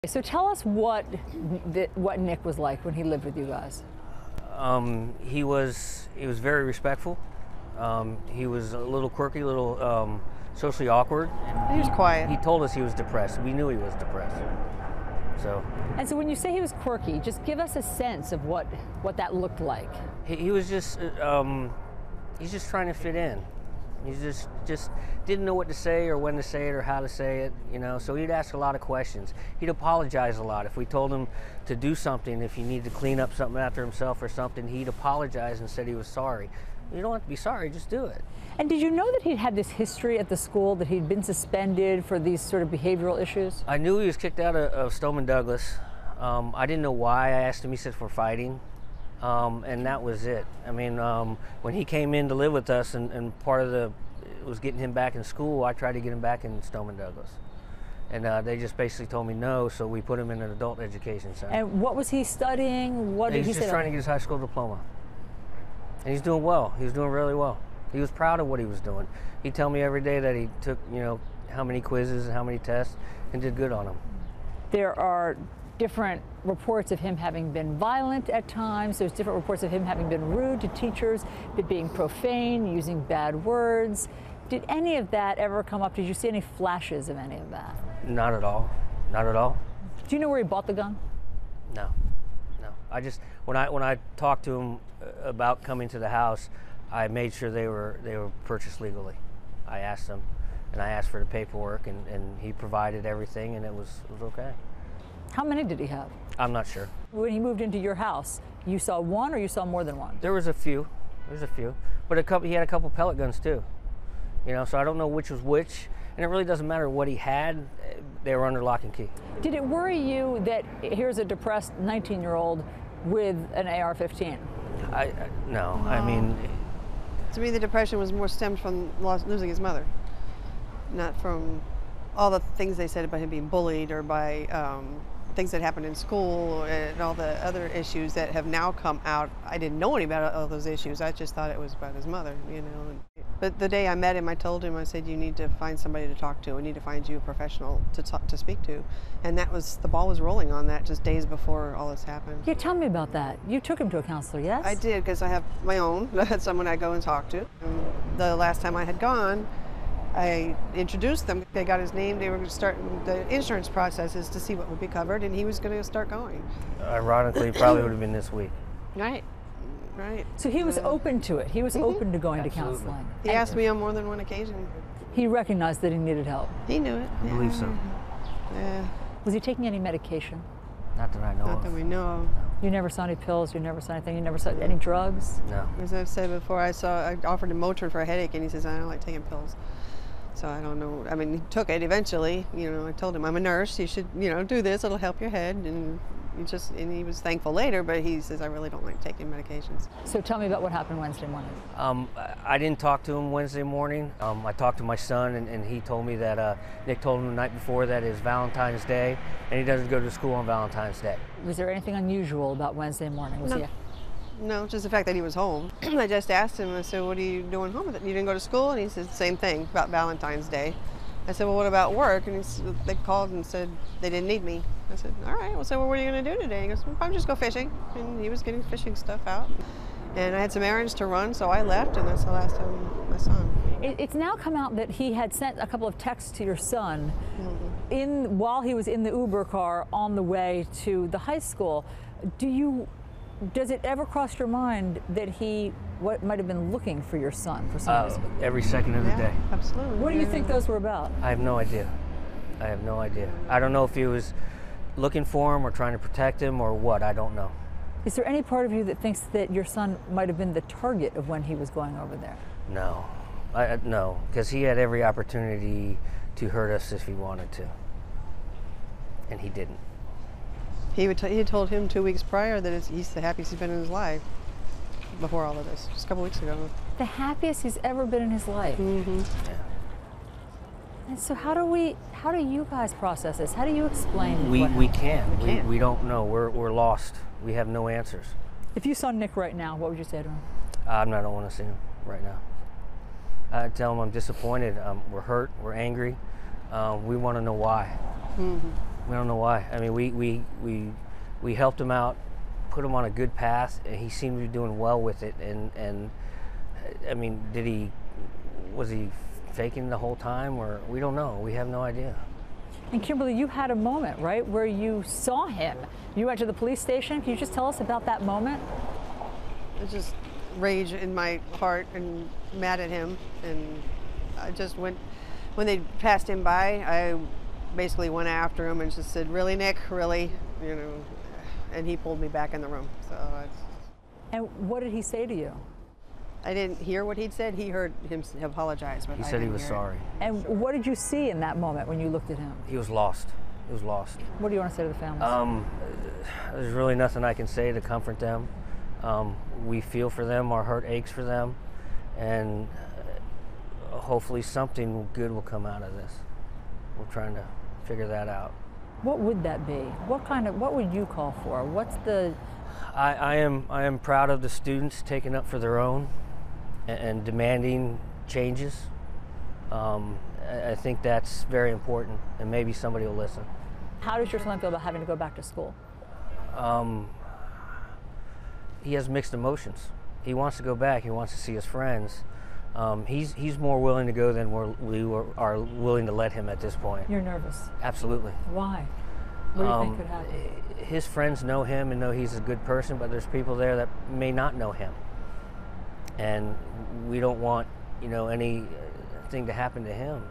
So tell us what Nick was like when he lived with you guys. He was very respectful. He was a little quirky, a little socially awkward. He was quiet. He told us he was depressed. We knew he was depressed. And so when you say he was quirky, just give us a sense of what that looked like. He was just he's just trying to fit in. He just didn't know what to say or when to say it or how to say it, you know. So he'd ask a lot of questions. He'd apologize a lot if we told him to do something. If he needed to clean up something after himself or something, he'd apologize and said he was sorry. You don't have to be sorry, just do it. And did you know that he'd had this history at the school, that he'd been suspended for these sort of behavioral issues? I knew he was kicked out of Stoneman Douglas. I didn't know why. I asked him, he said for fighting. And that was it. I mean, when he came in to live with us and part of it was getting him back in school, I tried to get him back in Stoneman Douglas. And they just basically told me no, so we put him in an adult education center. And what was he studying? What did he say? He's just trying to get his high school diploma. And he's doing well. He was doing really well. He was proud of what he was doing. He'd tell me every day that he took, you know, how many quizzes and how many tests and did good on them. There are different reports of him having been violent at times. There's different reports of him having been rude to teachers, being profane, using bad words. Did any of that ever come up? Did you see any flashes of any of that? Not at all. Not at all. Do you know where he bought the gun? No. No. I just, when I talked to him about coming to the house, I made sure they were purchased legally. I asked him, and I asked for the paperwork, and he provided everything, and it was okay. How many did he have? I'm not sure. When he moved into your house, you saw one or you saw more than one? There was a few. There's a few. But he had a couple pellet guns too. You know, so I don't know which was which, and it really doesn't matter what he had. They were under lock and key. Did it worry you that here's a depressed 19-year-old with an AR-15? No. I mean, to me, the depression was more stemmed from losing his mother, not from all the things they said about him being bullied or by things that happened in school and all the other issues that have now come out. I didn't know any about all those issues. I just thought it was about his mother, you know. But the day I met him, I told him, I said, you need to find somebody to talk to. We need to find you a professional to speak to. And that was, the ball was rolling on that just days before all this happened. Yeah, tell me about that. You took him to a counselor, yes? I did, because I have my own. I had someone I go and talk to. And the last time I had gone, I introduced them. They got his name. They were going to start the insurance processes to see what would be covered, and he was going to start going. Ironically, it probably would have been this week. Right. Right. So he was open to it. He was open to going Absolutely. to counseling. He asked me on more than one occasion. He recognized that he needed help. He knew it. I believe so. Yeah. Was he taking any medication? Not that I know Not of. that we know of. You never saw any pills? You never saw anything? You never saw any drugs? No. As I've said before, I offered him Motrin for a headache, and he says, I don't like taking pills. So I don't know. I mean, he took it eventually. You know, I told him, I'm a nurse. You should, you know, do this. It'll help your head. And he was thankful later, but he says, I really don't like taking medications. So tell me about what happened Wednesday morning. I didn't talk to him Wednesday morning. I talked to my son, and he told me that Nick told him the night before that it's Valentine's Day, and he doesn't go to school on Valentine's Day. Was there anything unusual about Wednesday morning? Was No. No, just the fact that he was home. I just asked him, I said, what are you doing home? You didn't go to school? And he said the same thing about Valentine's Day. I said, well, what about work? And they called and said they didn't need me. I said, all right, well, so what are you going to do today? He goes, well, I'll just go fishing. And he was getting fishing stuff out. And I had some errands to run, so I left, and that's the last time I saw him. It's now come out that he had sent a couple of texts to your son while he was in the Uber car on the way to the high school. Does it ever cross your mind that he might have been looking for your son for some reason? Every second of the day. Absolutely. What do you think those were about? I have no idea. I have no idea. I don't know if he was looking for him or trying to protect him or what. I don't know. Is there any part of you that thinks that your son might have been the target of when he was going over there? No. No, because he had every opportunity to hurt us if he wanted to. And he didn't. He had told him 2 weeks prior that he's the happiest he's been in his life before all of this, just a couple weeks ago. The happiest he's ever been in his life. Mm-hmm. Yeah. And so how do you guys process this? How do you explain We what can't. can't. We don't know. We're lost. We have no answers. If you saw Nick right now, what would you say to him? I don't want to see him right now. I tell him I'm disappointed. We're hurt. We're angry. We want to know why. Mm-hmm. We don't know why. I mean, we helped him out, put him on a good path, and he seemed to be doing well with it. And I mean, was he faking the whole time, or we don't know. We have no idea. And Kimberly, you had a moment, right, where you saw him. You went to the police station. Can you just tell us about that moment? It's just rage in my heart and mad at him. And I just went, when they passed him by, I basically went after him and just said, "Really, Nick? Really?" You know, and he pulled me back in the room. So And what did he say to you? I didn't hear what he'd said. He heard him apologize, but He I said he didn't was hear it. sorry. And what did you see in that moment when you looked at him? He was lost. He was lost. What do you want to say to the families? There's really nothing I can say to comfort them. We feel for them. Our heart aches for them, and hopefully something good will come out of this. We're trying to figure that out. What would that be? What would you call for? What's the... I am proud of the students taking up for their own and demanding changes. I think that's very important, and maybe somebody will listen. How does your son feel about having to go back to school? He has mixed emotions. He wants to go back. He wants to see his friends. He's more willing to go than we are willing to let him at this point. You're nervous. Absolutely. Why? What do you think could happen? His friends know him and know he's a good person, but there's people there that may not know him, and we don't want anything to happen to him.